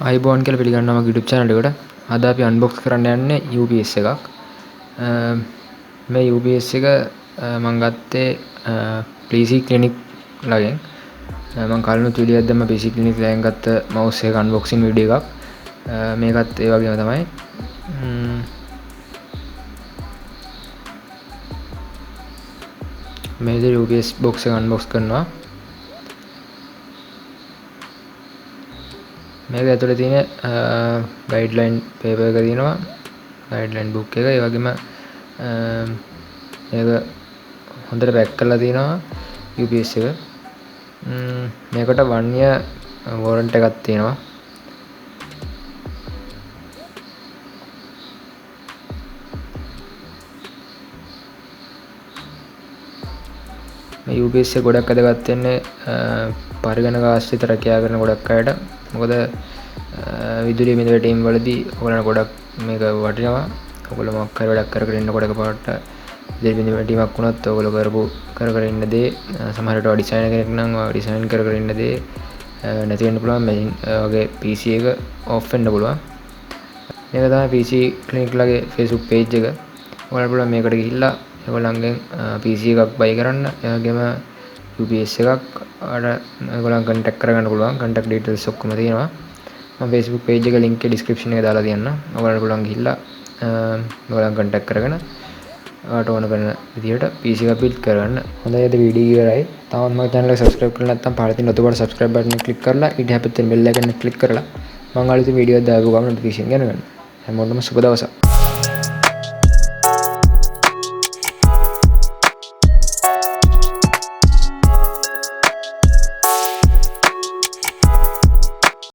iBoard කියලා පිළිගන්නවා මගේ YouTube channel එකට. අද අපි unbox කරන්න යන්නේ UBS එකක්. මේ UBS එක මම ගත්තේ PC Clinic ළගෙන්. මම කලිනුත් වීඩියෝ එකක් දැම්ම PC Clinic ළගෙන් ගත්ත mouse එක unboxing වීඩියෝ එකක්. මේකත් ඒ වගේම තමයි. මේ විදිහට UBS box එක unbox කරනවා. මේක ඇතුලේ තියෙන ගයිඩ්ලයින් පේපර් එක තියෙනවා, ගයිඩ්ලයින් බුක් එක. ඒ වගේම මේක හොඳට පැක් කරලා තියෙනවා UPS එක. මේකට 1 year warranty එකක් තියෙනවා. මේ UPS එක ගොඩක් අදගත් වෙන්නේ පරිගණක ආශ්‍රිත රැකියාව කරන ගොඩක් අයට. මොකද විදුලිය බිඳ වැටීම් වලදී ඔයගොල්ලන්ට ගොඩක් මේක වටිනවා. ඔයගොල්ලෝ මොකක් හරි වැඩක් කර කර ඉන්නකොට එකපාරට විදුලිය බිඳ වැටීමක් වුණොත් ඔයගොල්ලෝ කර කර ඉන්න දේ, සමහර විට ඩිසයිනර් කෙනෙක් නම් ඩිසයින් කර කර ඉන්න දේ නැති වෙන්න පුළුවන්. මේ වගේ PC එක ඔෆ් වෙන්න පුළුවන්. මේක තමයි PC Clinic ලගේ Facebook page එක. ඔයාලට පුළුවන් මේකට ගිහිල්ලා ඔයගොල්ලන්ගෙන් PC එකක් buy කරන්න. ඒ වගේම UPS එකක් ඔයගොල්ලන් contact කරගන්න පුළුවන්. contact details ඔක්කොම තියෙනවා. මම Facebook page එක link එක description එකේ දාලා තියන්නම්. ඔයාලට පුළුවන් ගිහිල්ලා ඔයගොල්ලන් contact කරගෙන ඔයාලට ඕන කරන විදිහට PC එක build කරගන්න. හොඳයි, අද වීඩියෝ ඉවරයි. තාමත් මගේ channel එක subscribe කරලා නැත්නම් පහළ තියෙන ඔතකොට subscribe button එක click කරලා ඊට හැපෙත් තියෙන bell icon එක click කරලා මම අලුත් වීඩියෝ දාපු ගමන් notification ගන්න ගන්න. හැමෝටම සුබ දවසක්.